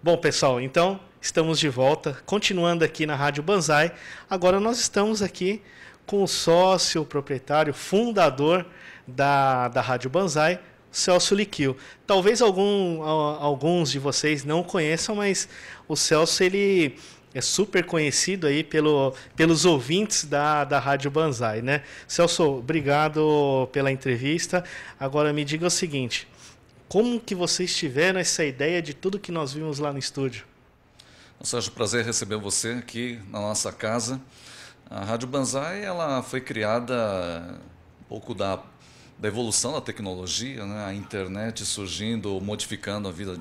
Bom, pessoal, então estamos de volta, continuando aqui na Rádio Banzai. Agora nós estamos aqui com o sócio, proprietário, fundador da Rádio Banzai, Celso Liquil. Talvez alguns de vocês não conheçam, mas o Celso ele é super conhecido aí pelos ouvintes da Rádio Banzai, né? Celso, obrigado pela entrevista. Agora me diga o seguinte: como que vocês tiveram essa ideia de tudo que nós vimos lá no estúdio? Sérgio, prazer receber você aqui na nossa casa. A Rádio Banzai ela foi criada um pouco da evolução da tecnologia, né? A internet surgindo, modificando a vida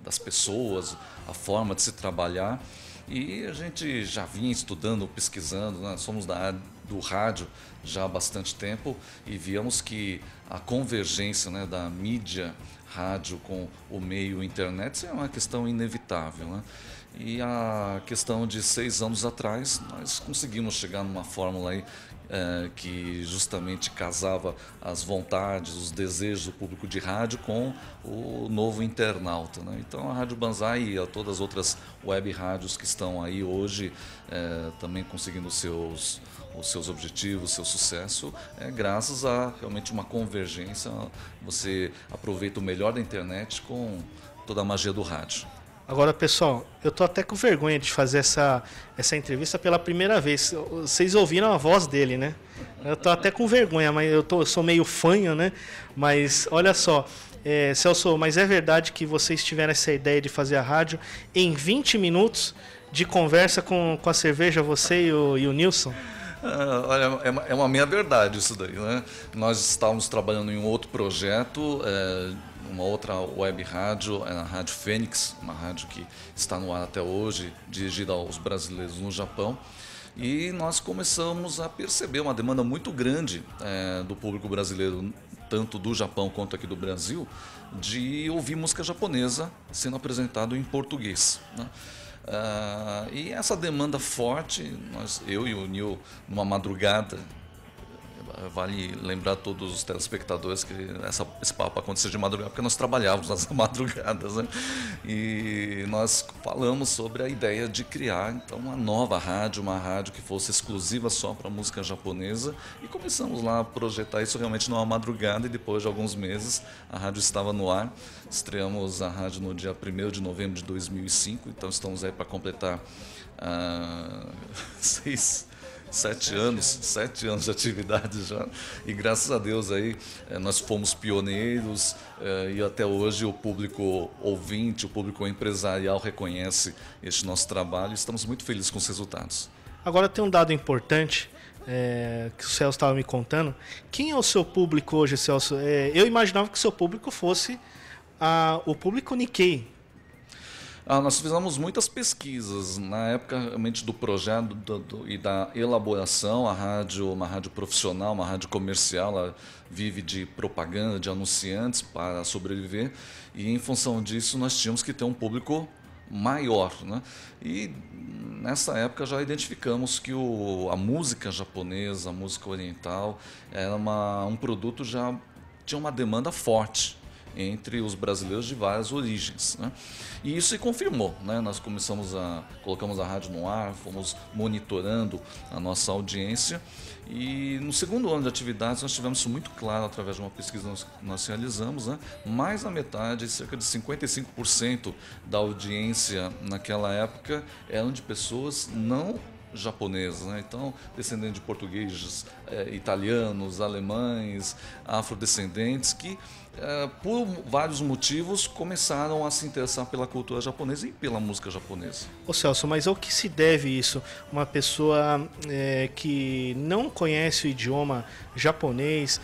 das pessoas, a forma de se trabalhar. E a gente já vinha estudando, pesquisando, né? Somos da área do rádio já há bastante tempo e víamos que a convergência, né, da mídia rádio com o meio internet é uma questão inevitável, né? E a questão de 6 anos atrás nós conseguimos chegar numa fórmula aí, que justamente casava as vontades, os desejos do público de rádio com o novo internauta, né? Então a Rádio Banzai e todas as outras web rádios que estão aí hoje também conseguindo os seus objetivos, seu sucesso, graças a realmente uma convergência. Você aproveita o melhor da internet com toda a magia do rádio. Agora, pessoal, eu tô até com vergonha de fazer essa entrevista pela primeira vez. Vocês ouviram a voz dele, né? Eu tô até com vergonha, mas eu sou meio fanho, né? Mas olha só, Celso, mas é verdade que vocês tiveram essa ideia de fazer a rádio em 20 minutos de conversa com a cerveja, você e o Nilson? Olha, é uma meia verdade isso daí, né? Nós estávamos trabalhando em um outro projeto, uma outra web rádio, a Rádio Fênix, uma rádio que está no ar até hoje, dirigida aos brasileiros no Japão. E nós começamos a perceber uma demanda muito grande do público brasileiro, tanto do Japão quanto aqui do Brasil, de ouvir música japonesa sendo apresentado em português, né? E essa demanda forte, eu e o Nil, numa madrugada, vale lembrar a todos os telespectadores que esse papo aconteceu de madrugada, porque nós trabalhávamos nas madrugadas, né? E nós falamos sobre a ideia de criar então uma nova rádio, uma rádio que fosse exclusiva só para música japonesa, e começamos lá a projetar isso realmente numa madrugada, e depois de alguns meses a rádio estava no ar. Estreamos a rádio no dia 1º de novembro de 2005, então estamos aí para completar 7 anos de atividade já, e graças a Deus aí nós fomos pioneiros, e até hoje o público ouvinte, o público empresarial reconhece este nosso trabalho, e estamos muito felizes com os resultados. Agora tem um dado importante que o Celso estava me contando. Quem é o seu público hoje, Celso? Eu imaginava que o seu público fosse o público Nikkei. Nós fizemos muitas pesquisas na época realmente do projeto e da elaboração. A rádio, uma rádio profissional, uma rádio comercial, ela vive de propaganda, de anunciantes para sobreviver, e em função disso nós tínhamos que ter um público maior, né? E nessa época já identificamos que a música japonesa, a música oriental, era um produto já tinha uma demanda forte entre os brasileiros de várias origens, né? E isso se confirmou, né? Nós colocamos a rádio no ar, fomos monitorando a nossa audiência, e no segundo ano de atividades nós tivemos isso muito claro através de uma pesquisa que nós realizamos, né? Mais da metade, cerca de 55% da audiência naquela época eram de pessoas não japonesas, né? Então, descendentes de portugueses, italianos, alemães, afrodescendentes, que por vários motivos começaram a se interessar pela cultura japonesa e pela música japonesa. Ô Celso, mas ao que se deve isso? Uma pessoa que não conhece o idioma japonês,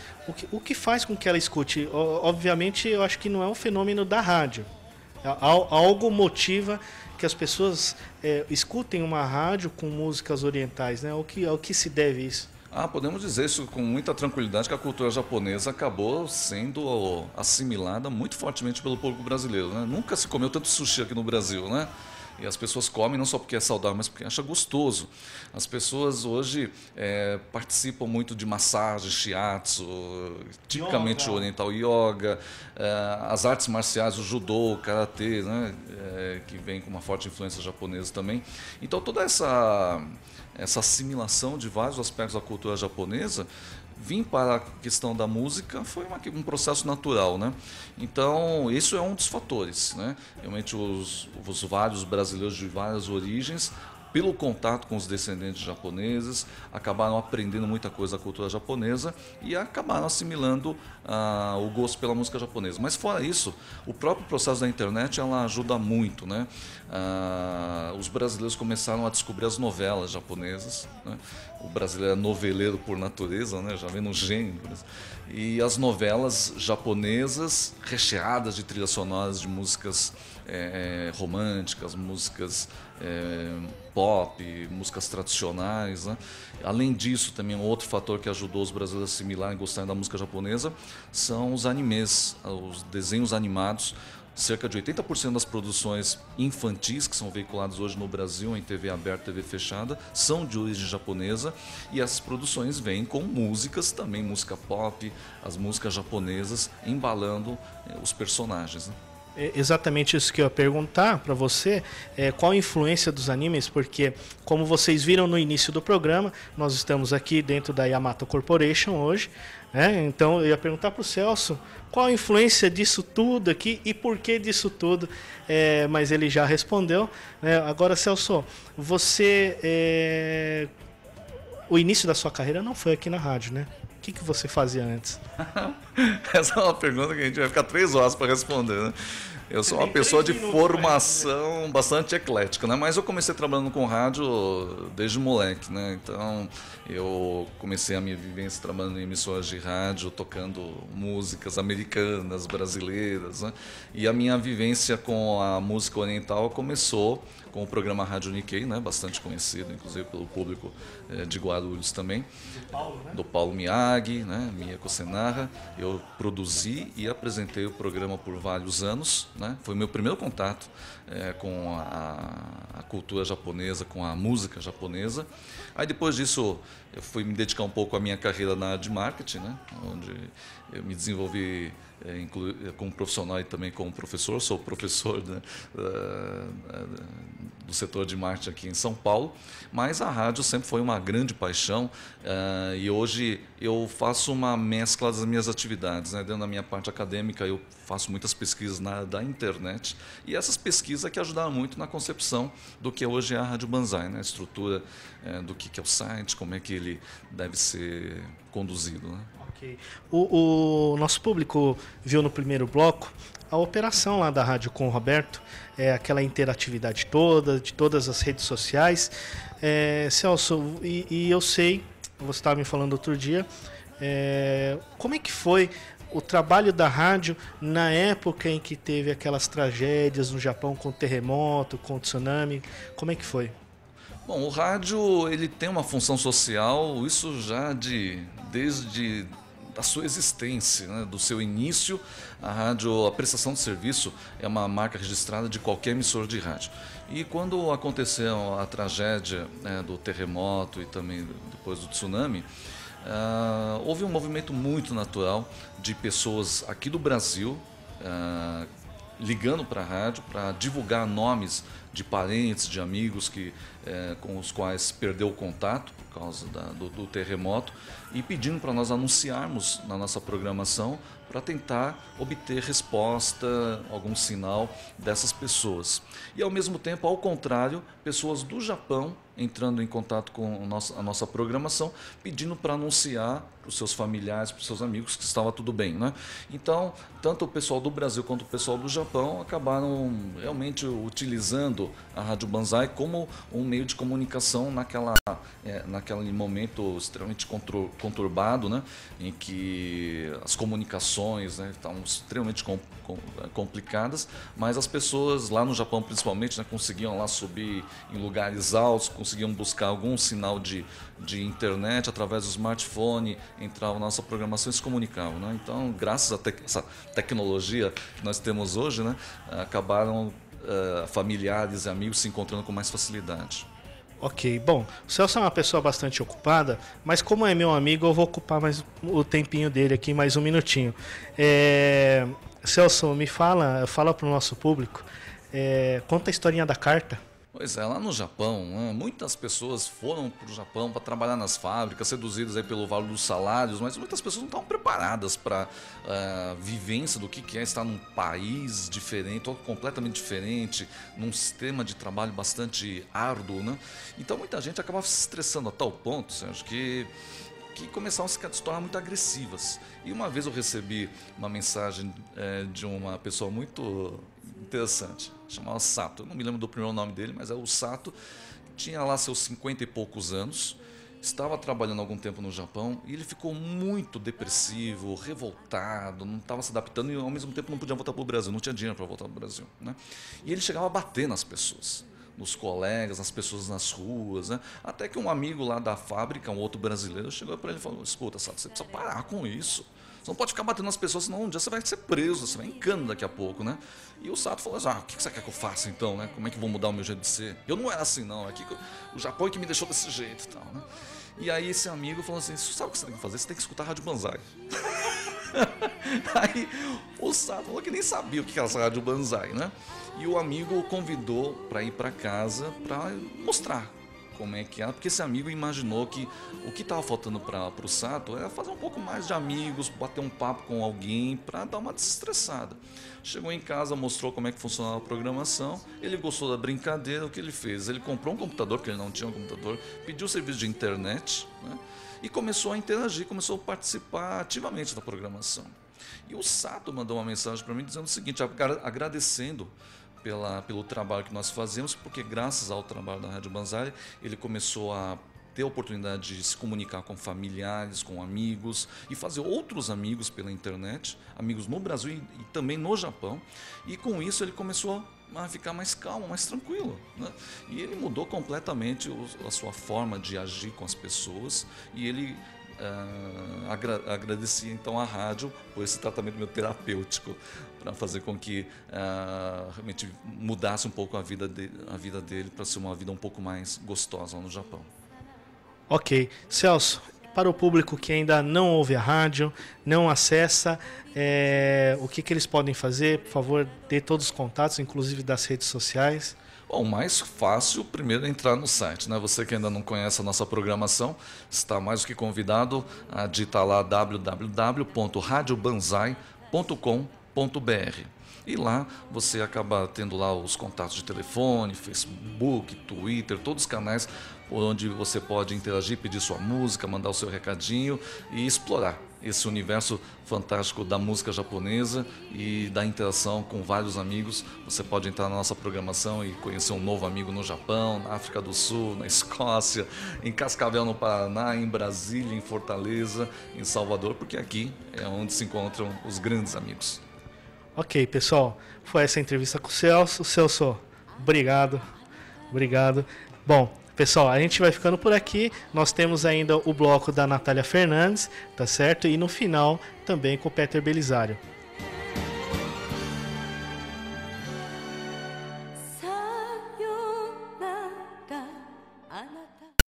o que faz com que ela escute? Obviamente, eu acho que não é um fenômeno da rádio. Algo motiva que as pessoas escutem uma rádio com músicas orientais, né? Ao que se deve isso? Podemos dizer isso com muita tranquilidade, que a cultura japonesa acabou sendo assimilada muito fortemente pelo público brasileiro, né? Nunca se comeu tanto sushi aqui no Brasil, né? E as pessoas comem não só porque é saudável, mas porque acha gostoso. As pessoas hoje participam muito de massagem, shiatsu, tipicamente Yoga. oriental, yoga, as artes marciais, o judô, o karatê, né? Que vem com uma forte influência japonesa também. Então toda essa assimilação de vários aspectos da cultura japonesa, vir para a questão da música foi um processo natural, né? Então, isso é um dos fatores, né? Realmente os vários brasileiros de várias origens, pelo contato com os descendentes japoneses, acabaram aprendendo muita coisa da cultura japonesa e acabaram assimilando o gosto pela música japonesa. Mas fora isso, o próprio processo da internet ela ajuda muito, né? Os brasileiros começaram a descobrir as novelas japonesas, né? O brasileiro é noveleiro por natureza, né? Já vem no gênero. E as novelas japonesas recheadas de trilhas sonoras de músicas românticas, músicas pop, músicas tradicionais, né? Além disso, também um outro fator que ajudou os brasileiros a assimilarem e gostarem da música japonesa são os animes, os desenhos animados. Cerca de 80% das produções infantis que são veiculadas hoje no Brasil em TV aberta, TV fechada, são de origem japonesa, e essas produções vêm com músicas, também música pop, as músicas japonesas embalando os personagens, né? É exatamente isso que eu ia perguntar para você, qual a influência dos animes, porque como vocês viram no início do programa, nós estamos aqui dentro da Yamato Corporation hoje, né? Então eu ia perguntar para o Celso qual a influência disso tudo aqui e por que disso tudo, mas ele já respondeu, né? Agora, Celso, o início da sua carreira não foi aqui na rádio, né? O que você fazia antes? Essa é uma pergunta que a gente vai ficar 3 horas para responder, né? Eu sou uma pessoa de formação bastante eclética, né? Mas eu comecei trabalhando com rádio desde moleque, né? Então eu comecei a minha vivência trabalhando em emissoras de rádio, tocando músicas americanas, brasileiras, né? E a minha vivência com a música oriental começou com o programa Rádio Nikkei, né? Bastante conhecido, inclusive pelo público de Guarulhos também. Do Paulo, né? Do Paulo Miyagi, né? Miyako Senara. Eu produzi e apresentei o programa por vários anos, né? Foi meu primeiro contato com a cultura japonesa, com a música japonesa. Aí depois disso eu fui me dedicar um pouco à minha carreira na área de marketing, né? Onde eu me desenvolvi como profissional e também como professor. Sou professor, né, do setor de marketing aqui em São Paulo, mas a rádio sempre foi uma grande paixão, e hoje eu faço uma mescla das minhas atividades, né? Dentro da minha parte acadêmica eu faço muitas pesquisas na área da internet, e essas pesquisas que ajudaram muito na concepção do que hoje é a Rádio Banzai, né? A estrutura do que é o site, como é que ele deve ser conduzido, né? Okay. O nosso público viu no primeiro bloco a operação lá da rádio com o Roberto, aquela interatividade toda, de todas as redes sociais. Celso, e eu sei, você estava me falando outro dia, como é que foi o trabalho da rádio na época em que teve aquelas tragédias no Japão com o terremoto, com o tsunami, como é que foi? Bom, o rádio ele tem uma função social, isso já desde da sua existência, né? Do seu início. A prestação de serviço é uma marca registrada de qualquer emissor de rádio. E quando aconteceu a tragédia, né, do terremoto e também depois do tsunami, houve um movimento muito natural de pessoas aqui do Brasil ligando para a rádio para divulgar nomes de parentes, de amigos com os quais perdeu o contato por causa do terremoto, e pedindo para nós anunciarmos na nossa programação para tentar obter resposta, algum sinal dessas pessoas. E ao mesmo tempo, ao contrário, pessoas do Japão entrando em contato com a nossa programação, pedindo para anunciar para os seus familiares, para os seus amigos que estava tudo bem, né? Então, tanto o pessoal do Brasil quanto o pessoal do Japão acabaram realmente utilizando a Rádio Banzai como um meio de comunicação naquele momento extremamente conturbado, né? Em que as comunicações, né, estavam extremamente complicadas, mas as pessoas lá no Japão principalmente, né, conseguiam lá subir em lugares altos, conseguiam buscar algum sinal de internet através do smartphone, entravam na nossa programação e se comunicavam, né? Então, graças a essa tecnologia que nós temos hoje, né, acabaram familiares e amigos se encontrando com mais facilidade. Ok, bom, o Celso é uma pessoa bastante ocupada, mas como é meu amigo, eu vou ocupar mais o tempinho dele aqui, mais um minutinho. Celso, fala para o nosso público, conta a historinha da carta. Pois é, lá no Japão, né, muitas pessoas foram para o Japão para trabalhar nas fábricas, seduzidas aí pelo valor dos salários, mas muitas pessoas não estavam preparadas para a vivência do que é estar num país diferente, completamente diferente, num sistema de trabalho bastante árduo, né? Então muita gente acabava se estressando a tal ponto, Sérgio, que começaram a se tornar muito agressivas. E uma vez eu recebi uma mensagem de uma pessoa muito interessante, chamava Sato. Eu não me lembro do primeiro nome dele, mas é o Sato. Tinha lá seus 50 e poucos anos, estava trabalhando há algum tempo no Japão e ele ficou muito depressivo, revoltado, não estava se adaptando e ao mesmo tempo não podia voltar para o Brasil, não tinha dinheiro para voltar para o Brasil, né? E ele chegava a bater nas pessoas, nos colegas, nas pessoas nas ruas, né? Até que um amigo lá da fábrica, um outro brasileiro, chegou para ele e falou: escuta, Sato, você precisa parar com isso. Você não pode ficar batendo nas pessoas, senão um dia você vai ser preso, você vai em cana daqui a pouco, né? E o Sato falou assim: o que você quer que eu faça então, né? Como é que eu vou mudar o meu jeito de ser? Eu não era assim não, o Japão é que me deixou desse jeito e tal, né? E aí esse amigo falou assim: sabe o que você tem que fazer? Você tem que escutar a Rádio Banzai. Aí o Sato falou que nem sabia o que era essa Rádio Banzai, né? E o amigo o convidou para ir para casa para mostrar como é que era, porque esse amigo imaginou que o que estava faltando para o Sato era fazer um pouco mais de amigos, bater um papo com alguém para dar uma desestressada. Chegou em casa, mostrou como é que funcionava a programação, ele gostou da brincadeira, o que ele fez? Ele comprou um computador, porque ele não tinha um computador, pediu serviço de internet, né? E começou a interagir, começou a participar ativamente da programação. E o Sato mandou uma mensagem para mim dizendo o seguinte, agradecendo pelo trabalho que nós fazemos, porque graças ao trabalho da Rádio Banzai, ele começou a ter a oportunidade de se comunicar com familiares, com amigos e fazer outros amigos pela internet, amigos no Brasil e também no Japão, e com isso ele começou a ficar mais calmo, mais tranquilo, né? E ele mudou completamente a sua forma de agir com as pessoas e ele agradecia então à rádio por esse tratamento meu terapêutico para fazer com que realmente mudasse um pouco a vida dele para ser uma vida um pouco mais gostosa lá no Japão. Ok. Celso, para o público que ainda não ouve a rádio, não acessa, o que eles podem fazer? Por favor, dê todos os contatos, inclusive das redes sociais. Bom, o mais fácil, primeiro, é entrar no site, né? Você que ainda não conhece a nossa programação, está mais do que convidado a digitar lá www.radiobanzai.com.br. E lá você acaba tendo lá os contatos de telefone, Facebook, Twitter, todos os canais por onde você pode interagir, pedir sua música, mandar o seu recadinho e explorar esse universo fantástico da música japonesa e da interação com vários amigos. Você pode entrar na nossa programação e conhecer um novo amigo no Japão, na África do Sul, na Escócia, em Cascavel, no Paraná, em Brasília, em Fortaleza, em Salvador, porque aqui é onde se encontram os grandes amigos. Ok, pessoal, foi essa entrevista com o Celso. Celso, obrigado. Bom, pessoal, a gente vai ficando por aqui. Nós temos ainda o bloco da Natália Fernandes, tá certo? E no final também com o Peter Belisário.